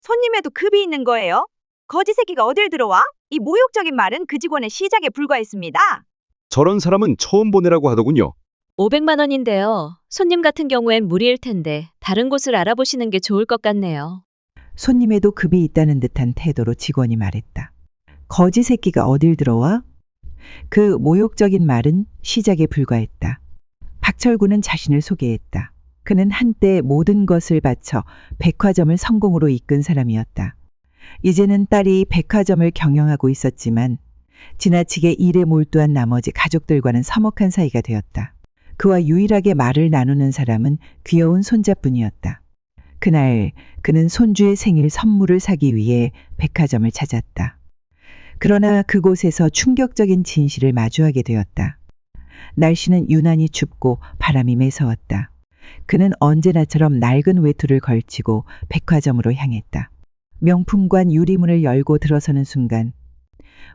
손님에도 급이 있는 거예요? 거지 새끼가 어딜 들어와? 이 모욕적인 말은 그 직원의 시작에 불과했습니다. 저런 사람은 처음 보내라고 하더군요. 500만 원인데요. 손님 같은 경우엔 무리일 텐데 다른 곳을 알아보시는 게 좋을 것 같네요. 손님에도 급이 있다는 듯한 태도로 직원이 말했다. 거지 새끼가 어딜 들어와? 그 모욕적인 말은 시작에 불과했다. 박철구는 자신을 소개했다. 그는 한때 모든 것을 바쳐 백화점을 성공으로 이끈 사람이었다. 이제는 딸이 백화점을 경영하고 있었지만 지나치게 일에 몰두한 나머지 가족들과는 서먹한 사이가 되었다. 그와 유일하게 말을 나누는 사람은 귀여운 손자뿐이었다. 그날 그는 손주의 생일 선물을 사기 위해 백화점을 찾았다. 그러나 그곳에서 충격적인 진실을 마주하게 되었다. 날씨는 유난히 춥고 바람이 매서웠다. 그는 언제나처럼 낡은 외투를 걸치고 백화점으로 향했다. 명품관 유리문을 열고 들어서는 순간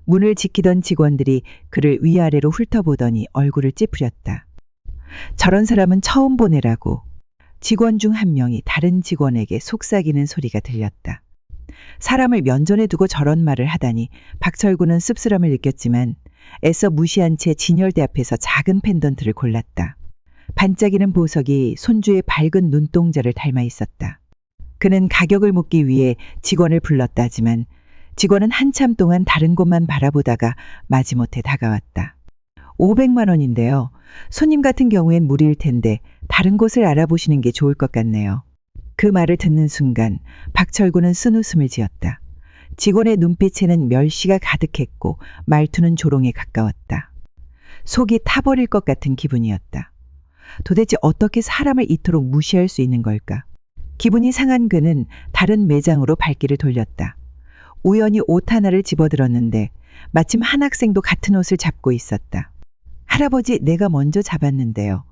문을 지키던 직원들이 그를 위아래로 훑어보더니 얼굴을 찌푸렸다. 저런 사람은 처음 보내라고. 직원 중 한 명이 다른 직원에게 속삭이는 소리가 들렸다. 사람을 면전에 두고 저런 말을 하다니 박철구는 씁쓸함을 느꼈지만 애써 무시한 채 진열대 앞에서 작은 펜던트를 골랐다. 반짝이는 보석이 손주의 밝은 눈동자를 닮아 있었다. 그는 가격을 묻기 위해 직원을 불렀다지만 직원은 한참 동안 다른 곳만 바라보다가 마지못해 다가왔다. 500만 원인데요. 손님 같은 경우엔 무리일 텐데 다른 곳을 알아보시는 게 좋을 것 같네요. 그 말을 듣는 순간 박철구는 쓴웃음을 지었다. 직원의 눈빛에는 멸시가 가득했고 말투는 조롱에 가까웠다. 속이 타버릴 것 같은 기분이었다. 도대체 어떻게 사람을 이토록 무시할 수 있는 걸까? 기분이 상한 그는 다른 매장으로 발길을 돌렸다. 우연히 옷 하나를 집어들었는데 마침 한 학생도 같은 옷을 잡고 있었다. 할아버지, 내가 먼저 잡았는데요.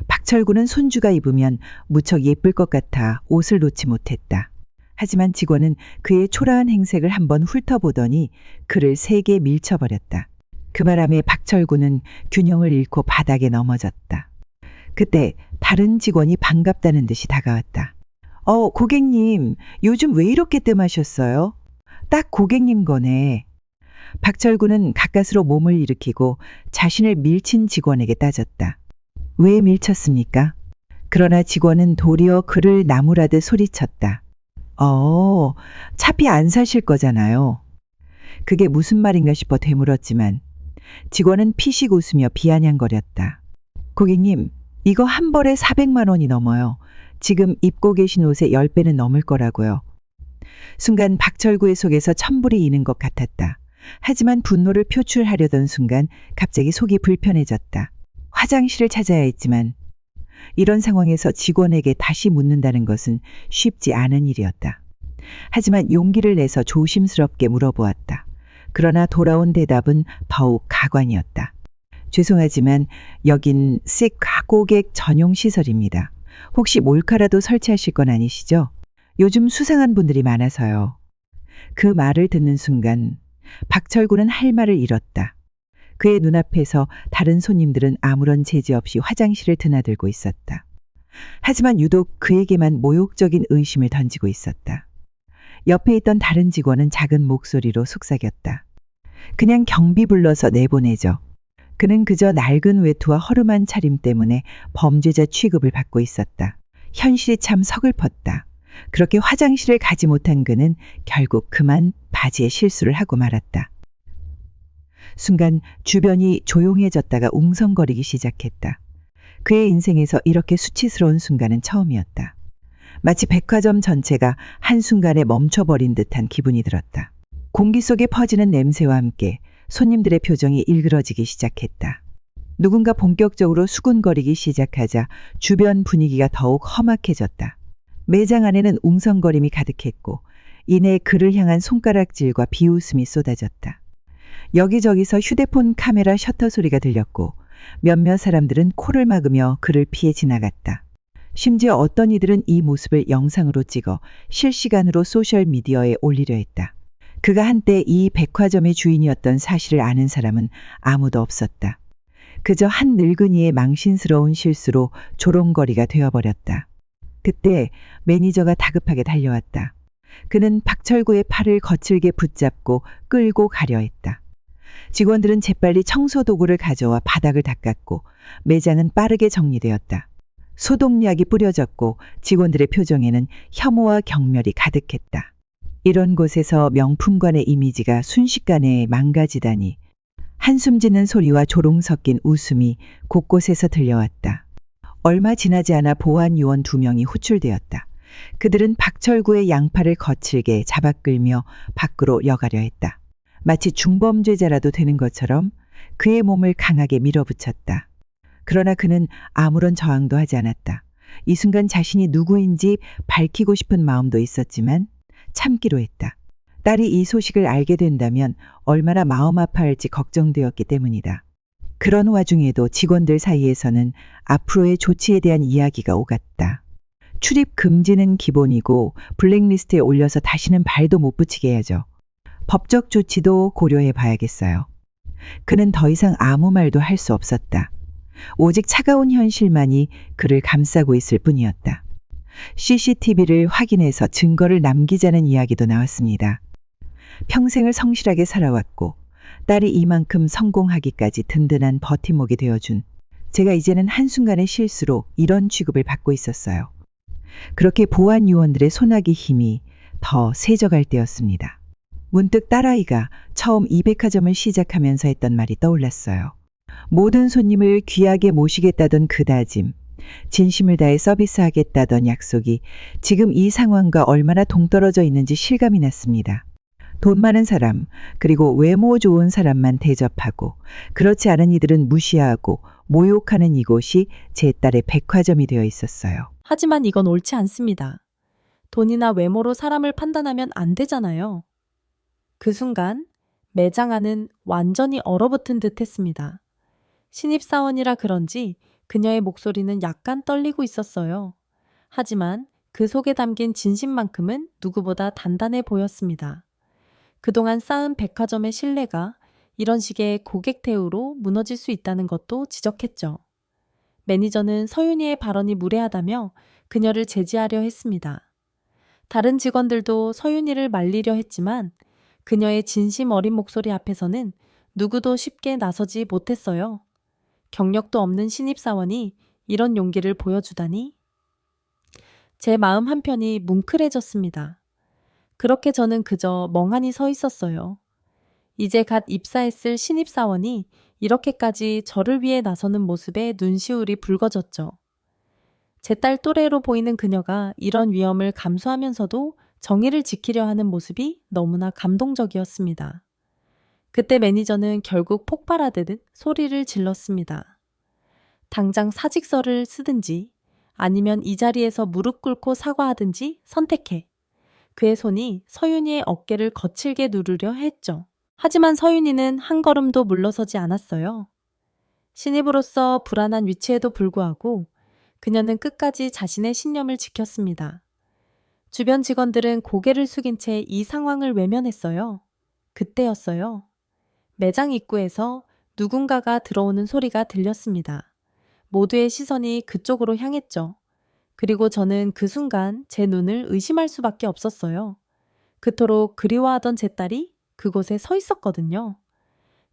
박철구는 손주가 입으면 무척 예쁠 것 같아 옷을 놓지 못했다. 하지만 직원은 그의 초라한 행색을 한번 훑어보더니 그를 세게 밀쳐버렸다. 그 바람에 박철구는 균형을 잃고 바닥에 넘어졌다. 그때 다른 직원이 반갑다는 듯이 다가왔다. 고객님, 요즘 왜 이렇게 뜸하셨어요? 딱 고객님 거네. 박철구는 가까스로 몸을 일으키고 자신을 밀친 직원에게 따졌다. 왜 밀쳤습니까? 그러나 직원은 도리어 그를 나무라듯 소리쳤다. 차피 안 사실 거잖아요. 그게 무슨 말인가 싶어 되물었지만 직원은 피식 웃으며 비아냥거렸다. 고객님, 이거 한 벌에 400만 원이 넘어요. 지금 입고 계신 옷의 10배는 넘을 거라고요. 순간 박철구의 속에서 천불이 이는 것 같았다. 하지만 분노를 표출하려던 순간 갑자기 속이 불편해졌다. 화장실을 찾아야 했지만 이런 상황에서 직원에게 다시 묻는다는 것은 쉽지 않은 일이었다. 하지만 용기를 내서 조심스럽게 물어보았다. 그러나 돌아온 대답은 더욱 가관이었다. 죄송하지만 여긴 식 가고객 전용 시설입니다. 혹시 몰카라도 설치하실 건 아니시죠? 요즘 수상한 분들이 많아서요. 그 말을 듣는 순간 박철구는 할 말을 잃었다. 그의 눈앞에서 다른 손님들은 아무런 제지 없이 화장실을 드나들고 있었다. 하지만 유독 그에게만 모욕적인 의심을 던지고 있었다. 옆에 있던 다른 직원은 작은 목소리로 속삭였다. 그냥 경비 불러서 내보내죠. 그는 그저 낡은 외투와 허름한 차림 때문에 범죄자 취급을 받고 있었다. 현실이 참 서글펐다. 그렇게 화장실을 가지 못한 그는 결국 그만 바지에 실수를 하고 말았다. 순간 주변이 조용해졌다가 웅성거리기 시작했다. 그의 인생에서 이렇게 수치스러운 순간은 처음이었다. 마치 백화점 전체가 한순간에 멈춰버린 듯한 기분이 들었다. 공기 속에 퍼지는 냄새와 함께 손님들의 표정이 일그러지기 시작했다. 누군가 본격적으로 수군거리기 시작하자 주변 분위기가 더욱 험악해졌다. 매장 안에는 웅성거림이 가득했고 이내 그를 향한 손가락질과 비웃음이 쏟아졌다. 여기저기서 휴대폰 카메라 셔터 소리가 들렸고 몇몇 사람들은 코를 막으며 그를 피해 지나갔다. 심지어 어떤 이들은 이 모습을 영상으로 찍어 실시간으로 소셜미디어에 올리려 했다. 그가 한때 이 백화점의 주인이었던 사실을 아는 사람은 아무도 없었다. 그저 한 늙은이의 망신스러운 실수로 조롱거리가 되어버렸다. 그때 매니저가 다급하게 달려왔다. 그는 박철구의 팔을 거칠게 붙잡고 끌고 가려 했다. 직원들은 재빨리 청소 도구를 가져와 바닥을 닦았고 매장은 빠르게 정리되었다. 소독약이 뿌려졌고 직원들의 표정에는 혐오와 경멸이 가득했다. 이런 곳에서 명품관의 이미지가 순식간에 망가지다니. 한숨 짓는 소리와 조롱 섞인 웃음이 곳곳에서 들려왔다. 얼마 지나지 않아 보안 요원 2명이 호출되었다. 그들은 박철구의 양팔을 거칠게 잡아 끌며 밖으로 여가려 했다. 마치 중범죄자라도 되는 것처럼 그의 몸을 강하게 밀어붙였다. 그러나 그는 아무런 저항도 하지 않았다. 이 순간 자신이 누구인지 밝히고 싶은 마음도 있었지만 참기로 했다. 딸이 이 소식을 알게 된다면 얼마나 마음 아파할지 걱정되었기 때문이다. 그런 와중에도 직원들 사이에서는 앞으로의 조치에 대한 이야기가 오갔다. 출입 금지는 기본이고 블랙리스트에 올려서 다시는 발도 못 붙이게 해야죠. 법적 조치도 고려해 봐야겠어요. 그는 더 이상 아무 말도 할 수 없었다. 오직 차가운 현실만이 그를 감싸고 있을 뿐이었다. CCTV를 확인해서 증거를 남기자는 이야기도 나왔습니다. 평생을 성실하게 살아왔고 딸이 이만큼 성공하기까지 든든한 버팀목이 되어준 제가 이제는 한순간의 실수로 이런 취급을 받고 있었어요. 그렇게 보안 요원들의 소나기 힘이 더 세져갈 때였습니다. 문득 딸아이가 처음 이 백화점을 시작하면서 했던 말이 떠올랐어요. 모든 손님을 귀하게 모시겠다던 그 다짐, 진심을 다해 서비스하겠다던 약속이 지금 이 상황과 얼마나 동떨어져 있는지 실감이 났습니다. 돈 많은 사람, 그리고 외모 좋은 사람만 대접하고 그렇지 않은 이들은 무시하고 모욕하는 이곳이 제 딸의 백화점이 되어 있었어요. 하지만 이건 옳지 않습니다. 돈이나 외모로 사람을 판단하면 안 되잖아요. 그 순간 매장 안은 완전히 얼어붙은 듯 했습니다. 신입사원이라 그런지 그녀의 목소리는 약간 떨리고 있었어요. 하지만 그 속에 담긴 진심만큼은 누구보다 단단해 보였습니다. 그동안 쌓은 백화점의 신뢰가 이런 식의 고객 대우로 무너질 수 있다는 것도 지적했죠. 매니저는 서윤이의 발언이 무례하다며 그녀를 제지하려 했습니다. 다른 직원들도 서윤이를 말리려 했지만 그녀의 진심 어린 목소리 앞에서는 누구도 쉽게 나서지 못했어요. 경력도 없는 신입사원이 이런 용기를 보여주다니. 제 마음 한편이 뭉클해졌습니다. 그렇게 저는 그저 멍하니 서 있었어요. 이제 갓 입사했을 신입사원이 이렇게까지 저를 위해 나서는 모습에 눈시울이 붉어졌죠. 제 딸 또래로 보이는 그녀가 이런 위험을 감수하면서도 정의를 지키려 하는 모습이 너무나 감동적이었습니다. 그때 매니저는 결국 폭발하듯 소리를 질렀습니다. 당장 사직서를 쓰든지 아니면 이 자리에서 무릎 꿇고 사과하든지 선택해. 그의 손이 서윤이의 어깨를 거칠게 누르려 했죠. 하지만 서윤이는 한 걸음도 물러서지 않았어요. 신입으로서 불안한 위치에도 불구하고 그녀는 끝까지 자신의 신념을 지켰습니다. 주변 직원들은 고개를 숙인 채 이 상황을 외면했어요. 그때였어요. 매장 입구에서 누군가가 들어오는 소리가 들렸습니다. 모두의 시선이 그쪽으로 향했죠. 그리고 저는 그 순간 제 눈을 의심할 수밖에 없었어요. 그토록 그리워하던 제 딸이 그곳에 서 있었거든요.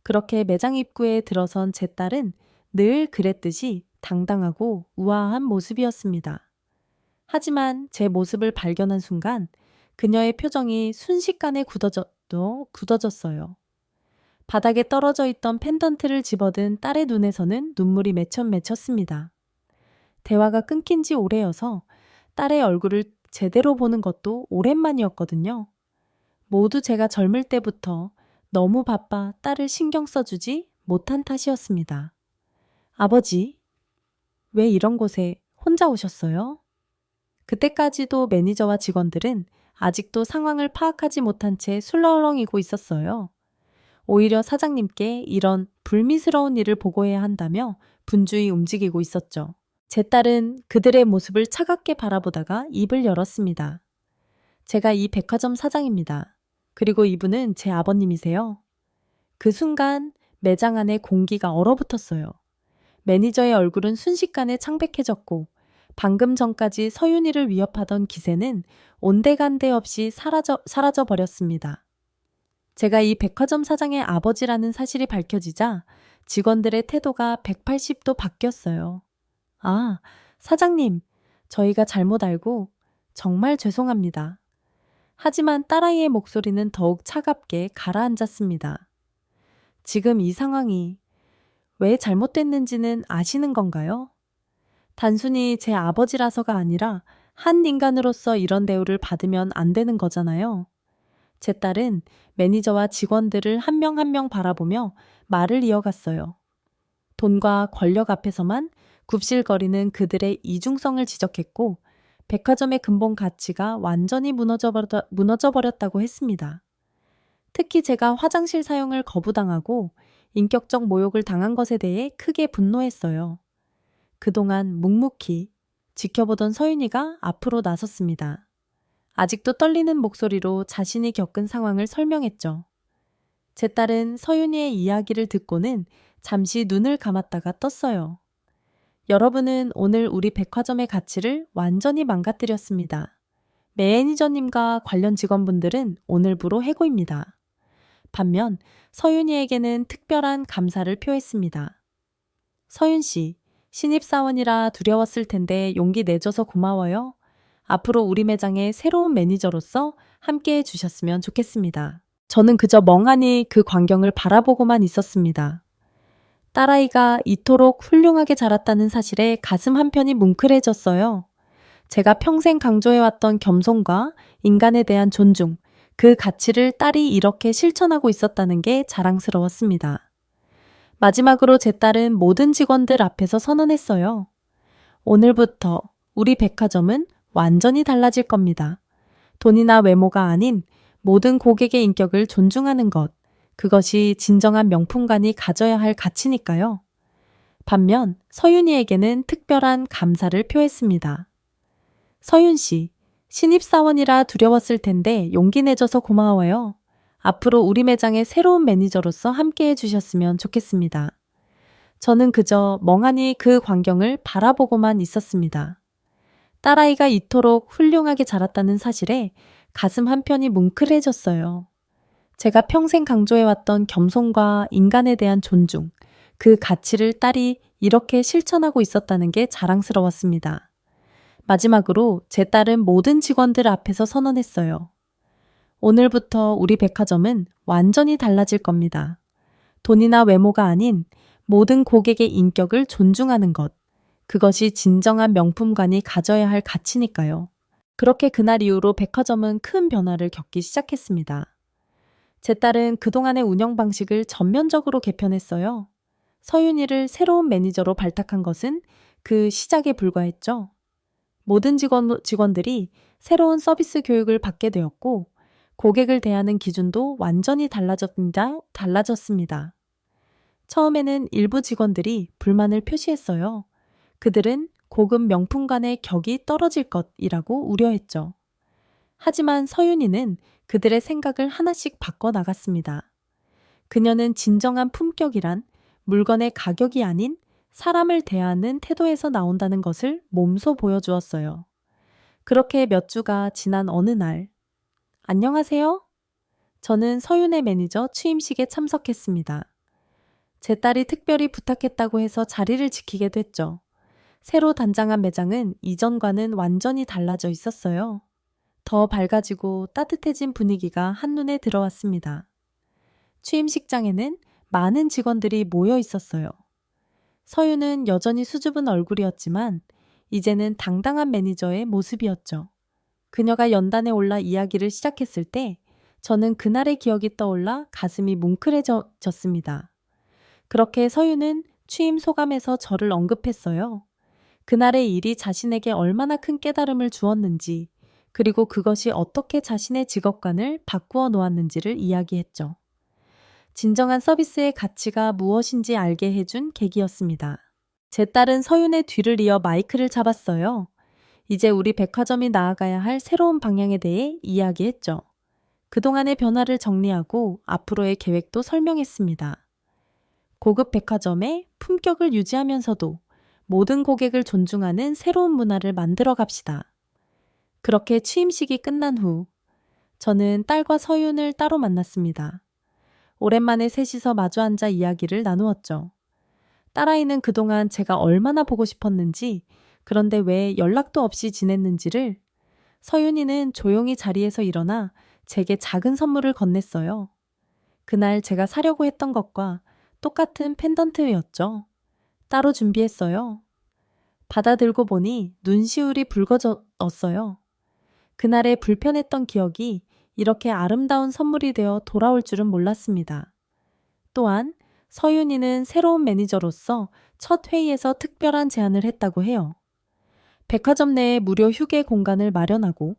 그렇게 매장 입구에 들어선 제 딸은 늘 그랬듯이 당당하고 우아한 모습이었습니다. 하지만 제 모습을 발견한 순간 그녀의 표정이 순식간에 굳어졌어요. 바닥에 떨어져 있던 펜던트를 집어든 딸의 눈에서는 눈물이 맺혔습니다. 대화가 끊긴 지 오래여서 딸의 얼굴을 제대로 보는 것도 오랜만이었거든요. 모두 제가 젊을 때부터 너무 바빠 딸을 신경 써주지 못한 탓이었습니다. 아버지, 왜 이런 곳에 혼자 오셨어요? 그때까지도 매니저와 직원들은 아직도 상황을 파악하지 못한 채 술렁이고 있었어요. 오히려 사장님께 이런 불미스러운 일을 보고해야 한다며 분주히 움직이고 있었죠. 제 딸은 그들의 모습을 차갑게 바라보다가 입을 열었습니다. 제가 이 백화점 사장입니다. 그리고 이분은 제 아버님이세요. 그 순간 매장 안에 공기가 얼어붙었어요. 매니저의 얼굴은 순식간에 창백해졌고 방금 전까지 서윤이를 위협하던 기세는 온데간데 없이 사라져 버렸습니다. 제가 이 백화점 사장의 아버지라는 사실이 밝혀지자 직원들의 태도가 180도 바뀌었어요. 아, 사장님, 저희가 잘못 알고 정말 죄송합니다. 하지만 딸아이의 목소리는 더욱 차갑게 가라앉았습니다. 지금 이 상황이 왜 잘못됐는지는 아시는 건가요? 단순히 제 아버지라서가 아니라 한 인간으로서 이런 대우를 받으면 안 되는 거잖아요. 제 딸은 매니저와 직원들을 한 명 한 명 바라보며 말을 이어갔어요. 돈과 권력 앞에서만 굽실거리는 그들의 이중성을 지적했고 백화점의 근본 가치가 완전히 무너져버렸다고 했습니다. 특히 제가 화장실 사용을 거부당하고 인격적 모욕을 당한 것에 대해 크게 분노했어요. 그동안 묵묵히 지켜보던 서윤이가 앞으로 나섰습니다. 아직도 떨리는 목소리로 자신이 겪은 상황을 설명했죠. 제 딸은 서윤이의 이야기를 듣고는 잠시 눈을 감았다가 떴어요. 여러분은 오늘 우리 백화점의 가치를 완전히 망가뜨렸습니다. 매니저님과 관련 직원분들은 오늘부로 해고입니다. 반면 서윤이에게는 특별한 감사를 표했습니다. 서윤 씨, 신입사원이라 두려웠을 텐데 용기 내줘서 고마워요. 앞으로 우리 매장의 새로운 매니저로서 함께해 주셨으면 좋겠습니다. 저는 그저 멍하니 그 광경을 바라보고만 있었습니다. 딸아이가 이토록 훌륭하게 자랐다는 사실에 가슴 한편이 뭉클해졌어요. 제가 평생 강조해왔던 겸손과 인간에 대한 존중, 그 가치를 딸이 이렇게 실천하고 있었다는 게 자랑스러웠습니다. 마지막으로 제 딸은 모든 직원들 앞에서 선언했어요. 오늘부터 우리 백화점은 완전히 달라질 겁니다. 돈이나 외모가 아닌 모든 고객의 인격을 존중하는 것, 그것이 진정한 명품관이 가져야 할 가치니까요. 반면 서윤이에게는 특별한 감사를 표했습니다. 서윤 씨, 신입사원이라 두려웠을 텐데 용기 내줘서 고마워요. 앞으로 우리 매장의 새로운 매니저로서 함께해 주셨으면 좋겠습니다. 저는 그저 멍하니 그 광경을 바라보고만 있었습니다. 딸아이가 이토록 훌륭하게 자랐다는 사실에 가슴 한편이 뭉클해졌어요. 제가 평생 강조해왔던 겸손과 인간에 대한 존중, 그 가치를 딸이 이렇게 실천하고 있었다는 게 자랑스러웠습니다. 마지막으로 제 딸은 모든 직원들 앞에서 선언했어요. 오늘부터 우리 백화점은 완전히 달라질 겁니다. 돈이나 외모가 아닌 모든 고객의 인격을 존중하는 것, 그것이 진정한 명품관이 가져야 할 가치니까요. 그렇게 그날 이후로 백화점은 큰 변화를 겪기 시작했습니다. 제 딸은 그동안의 운영 방식을 전면적으로 개편했어요. 서윤이를 새로운 매니저로 발탁한 것은 그 시작에 불과했죠. 모든 직원들이 새로운 서비스 교육을 받게 되었고 고객을 대하는 기준도 완전히 달라졌습니다. 처음에는 일부 직원들이 불만을 표시했어요. 그들은 고급 명품관의 격이 떨어질 것이라고 우려했죠. 하지만 서윤이는 그들의 생각을 하나씩 바꿔나갔습니다. 그녀는 진정한 품격이란 물건의 가격이 아닌 사람을 대하는 태도에서 나온다는 것을 몸소 보여주었어요. 그렇게 몇 주가 지난 어느 날, 안녕하세요. 저는 서윤의 매니저 취임식에 참석했습니다. 제 딸이 특별히 부탁했다고 해서 자리를 지키게 됐죠. 새로 단장한 매장은 이전과는 완전히 달라져 있었어요. 더 밝아지고 따뜻해진 분위기가 한눈에 들어왔습니다. 취임식장에는 많은 직원들이 모여 있었어요. 서윤은 여전히 수줍은 얼굴이었지만 이제는 당당한 매니저의 모습이었죠. 그녀가 연단에 올라 이야기를 시작했을 때 저는 그날의 기억이 떠올라 가슴이 뭉클해졌습니다. 그렇게 서윤은 취임 소감에서 저를 언급했어요. 그날의 일이 자신에게 얼마나 큰 깨달음을 주었는지, 그리고 그것이 어떻게 자신의 직업관을 바꾸어 놓았는지를 이야기했죠. 진정한 서비스의 가치가 무엇인지 알게 해준 계기였습니다. 제 딸은 서윤의 뒤를 이어 마이크를 잡았어요. 이제 우리 백화점이 나아가야 할 새로운 방향에 대해 이야기했죠. 그동안의 변화를 정리하고 앞으로의 계획도 설명했습니다. 고급 백화점의 품격을 유지하면서도 모든 고객을 존중하는 새로운 문화를 만들어 갑시다. 그렇게 취임식이 끝난 후 저는 딸과 서윤을 따로 만났습니다. 오랜만에 셋이서 마주 앉아 이야기를 나누었죠. 딸아이는 그동안 제가 얼마나 보고 싶었는지, 그런데 왜 연락도 없이 지냈는지를, 서윤이는 조용히 자리에서 일어나 제게 작은 선물을 건넸어요. 그날 제가 사려고 했던 것과 똑같은 펜던트였죠. 따로 준비했어요. 받아들고 보니 눈시울이 붉어졌어요. 그날의 불편했던 기억이 이렇게 아름다운 선물이 되어 돌아올 줄은 몰랐습니다. 또한 서윤이는 새로운 매니저로서 첫 회의에서 특별한 제안을 했다고 해요. 백화점 내에 무료 휴게 공간을 마련하고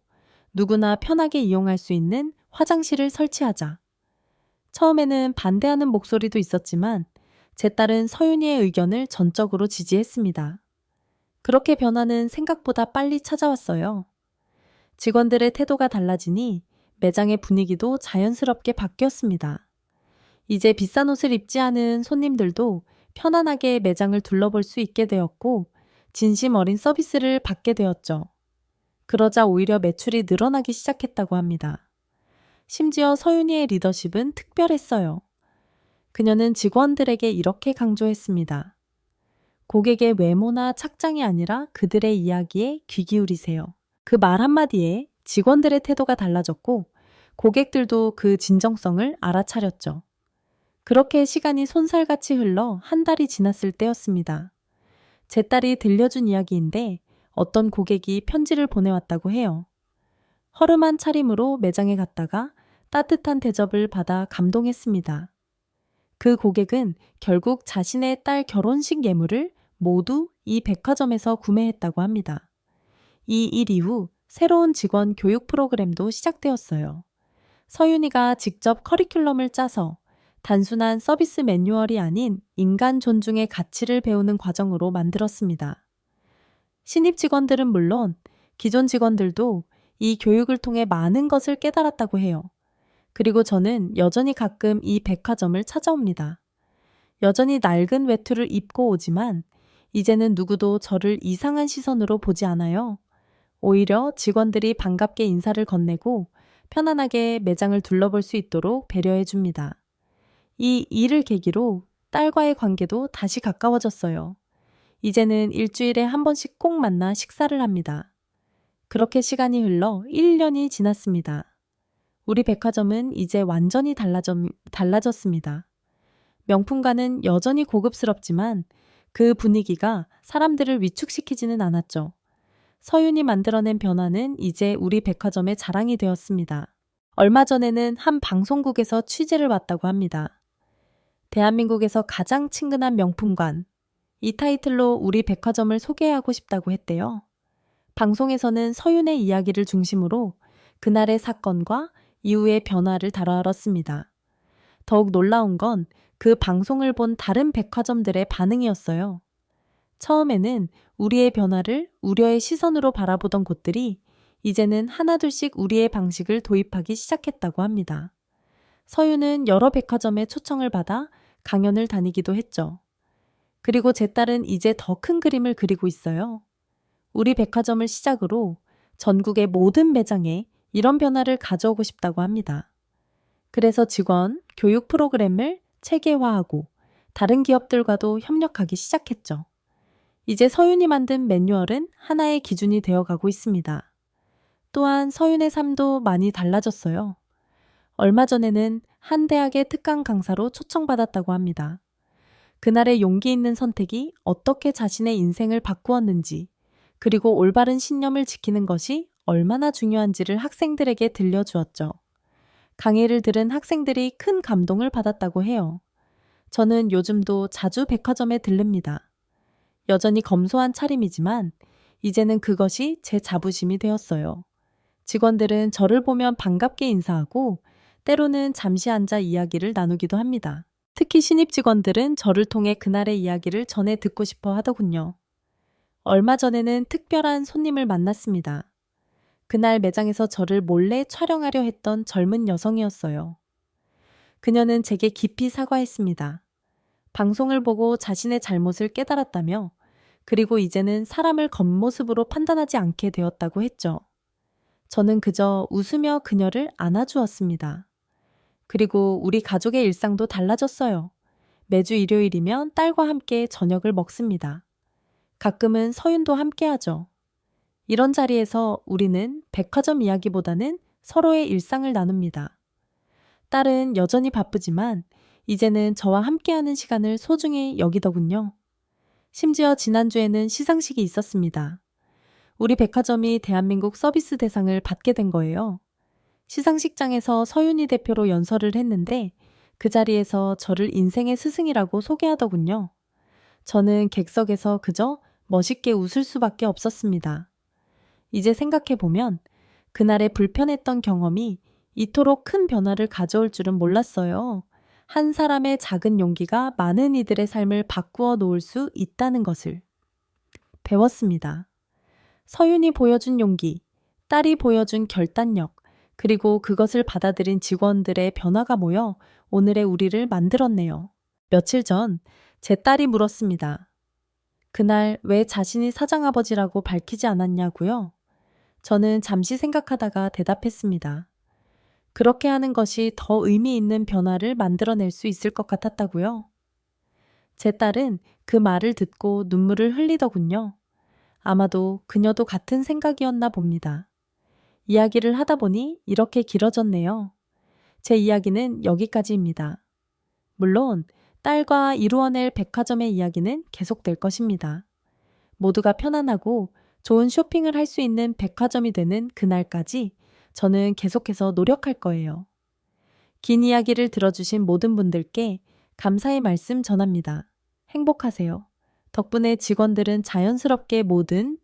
누구나 편하게 이용할 수 있는 화장실을 설치하자. 처음에는 반대하는 목소리도 있었지만 제 딸은 서윤이의 의견을 전적으로 지지했습니다. 그렇게 변화는 생각보다 빨리 찾아왔어요. 직원들의 태도가 달라지니 매장의 분위기도 자연스럽게 바뀌었습니다. 이제 비싼 옷을 입지 않은 손님들도 편안하게 매장을 둘러볼 수 있게 되었고 진심 어린 서비스를 받게 되었죠. 그러자 오히려 매출이 늘어나기 시작했다고 합니다. 심지어 서윤이의 리더십은 특별했어요. 그녀는 직원들에게 이렇게 강조했습니다. 고객의 외모나 착장이 아니라 그들의 이야기에 귀 기울이세요. 그 말 한마디에 직원들의 태도가 달라졌고 고객들도 그 진정성을 알아차렸죠. 그렇게 시간이 손살같이 흘러 한 달이 지났을 때였습니다. 제 딸이 들려준 이야기인데 어떤 고객이 편지를 보내왔다고 해요. 허름한 차림으로 매장에 갔다가 따뜻한 대접을 받아 감동했습니다. 그 고객은 결국 자신의 딸 결혼식 예물을 모두 이 백화점에서 구매했다고 합니다. 이 일 이후 새로운 직원 교육 프로그램도 시작되었어요. 서윤이가 직접 커리큘럼을 짜서 단순한 서비스 매뉴얼이 아닌 인간 존중의 가치를 배우는 과정으로 만들었습니다. 신입 직원들은 물론 기존 직원들도 이 교육을 통해 많은 것을 깨달았다고 해요. 그리고 저는 여전히 가끔 이 백화점을 찾아옵니다. 여전히 낡은 외투를 입고 오지만 이제는 누구도 저를 이상한 시선으로 보지 않아요. 오히려 직원들이 반갑게 인사를 건네고 편안하게 매장을 둘러볼 수 있도록 배려해 줍니다. 이 일을 계기로 딸과의 관계도 다시 가까워졌어요. 이제는 일주일에 한 번씩 꼭 만나 식사를 합니다. 그렇게 시간이 흘러 1년이 지났습니다. 우리 백화점은 이제 완전히 달라졌습니다. 명품관은 여전히 고급스럽지만 그 분위기가 사람들을 위축시키지는 않았죠. 서윤이 만들어낸 변화는 이제 우리 백화점의 자랑이 되었습니다. 얼마 전에는 한 방송국에서 취재를 왔다고 합니다. 대한민국에서 가장 친근한 명품관. 이 타이틀로 우리 백화점을 소개하고 싶다고 했대요. 방송에서는 서윤의 이야기를 중심으로 그날의 사건과 이후의 변화를 다뤘습니다. 더욱 놀라운 건 그 방송을 본 다른 백화점들의 반응이었어요. 처음에는 우리의 변화를 우려의 시선으로 바라보던 곳들이 이제는 하나둘씩 우리의 방식을 도입하기 시작했다고 합니다. 서윤은 여러 백화점에 초청을 받아 강연을 다니기도 했죠. 그리고 제 딸은 이제 더 큰 그림을 그리고 있어요. 우리 백화점을 시작으로 전국의 모든 매장에 이런 변화를 가져오고 싶다고 합니다. 그래서 직원 교육 프로그램을 체계화하고 다른 기업들과도 협력하기 시작했죠. 이제 서윤이 만든 매뉴얼은 하나의 기준이 되어가고 있습니다. 또한 서윤의 삶도 많이 달라졌어요. 얼마 전에는 한 대학의 특강 강사로 초청받았다고 합니다. 그날의 용기 있는 선택이 어떻게 자신의 인생을 바꾸었는지, 그리고 올바른 신념을 지키는 것이 얼마나 중요한지를 학생들에게 들려주었죠. 강의를 들은 학생들이 큰 감동을 받았다고 해요. 저는 요즘도 자주 백화점에 들릅니다. 여전히 검소한 차림이지만 이제는 그것이 제 자부심이 되었어요. 직원들은 저를 보면 반갑게 인사하고 때로는 잠시 앉아 이야기를 나누기도 합니다. 특히 신입 직원들은 저를 통해 그날의 이야기를 전해 듣고 싶어 하더군요. 얼마 전에는 특별한 손님을 만났습니다. 그날 매장에서 저를 몰래 촬영하려 했던 젊은 여성이었어요. 그녀는 제게 깊이 사과했습니다. 방송을 보고 자신의 잘못을 깨달았다며 그리고 이제는 사람을 겉모습으로 판단하지 않게 되었다고 했죠. 저는 그저 웃으며 그녀를 안아주었습니다. 그리고 우리 가족의 일상도 달라졌어요. 매주 일요일이면 딸과 함께 저녁을 먹습니다. 가끔은 서윤도 함께 하죠. 이런 자리에서 우리는 백화점 이야기보다는 서로의 일상을 나눕니다. 딸은 여전히 바쁘지만 이제는 저와 함께하는 시간을 소중히 여기더군요. 심지어 지난주에는 시상식이 있었습니다. 우리 백화점이 대한민국 서비스 대상을 받게 된 거예요. 시상식장에서 서윤희 대표로 연설을 했는데 그 자리에서 저를 인생의 스승이라고 소개하더군요. 저는 객석에서 그저 멋있게 웃을 수밖에 없었습니다. 이제 생각해보면 그날의 불편했던 경험이 이토록 큰 변화를 가져올 줄은 몰랐어요. 한 사람의 작은 용기가 많은 이들의 삶을 바꾸어 놓을 수 있다는 것을 배웠습니다. 서윤이 보여준 용기, 딸이 보여준 결단력, 그리고 그것을 받아들인 직원들의 변화가 모여 오늘의 우리를 만들었네요. 며칠 전 제 딸이 물었습니다. 그날 왜 자신이 사장아버지라고 밝히지 않았냐고요? 저는 잠시 생각하다가 대답했습니다. 그렇게 하는 것이 더 의미 있는 변화를 만들어낼 수 있을 것 같았다고요. 제 딸은 그 말을 듣고 눈물을 흘리더군요. 아마도 그녀도 같은 생각이었나 봅니다. 이야기를 하다 보니 이렇게 길어졌네요. 제 이야기는 여기까지입니다. 물론 딸과 이루어낼 백화점의 이야기는 계속될 것입니다. 모두가 편안하고 좋은 쇼핑을 할 수 있는 백화점이 되는 그날까지 저는 계속해서 노력할 거예요. 긴 이야기를 들어주신 모든 분들께 감사의 말씀 전합니다. 행복하세요. 덕분에 직원들은 자연스럽게 모든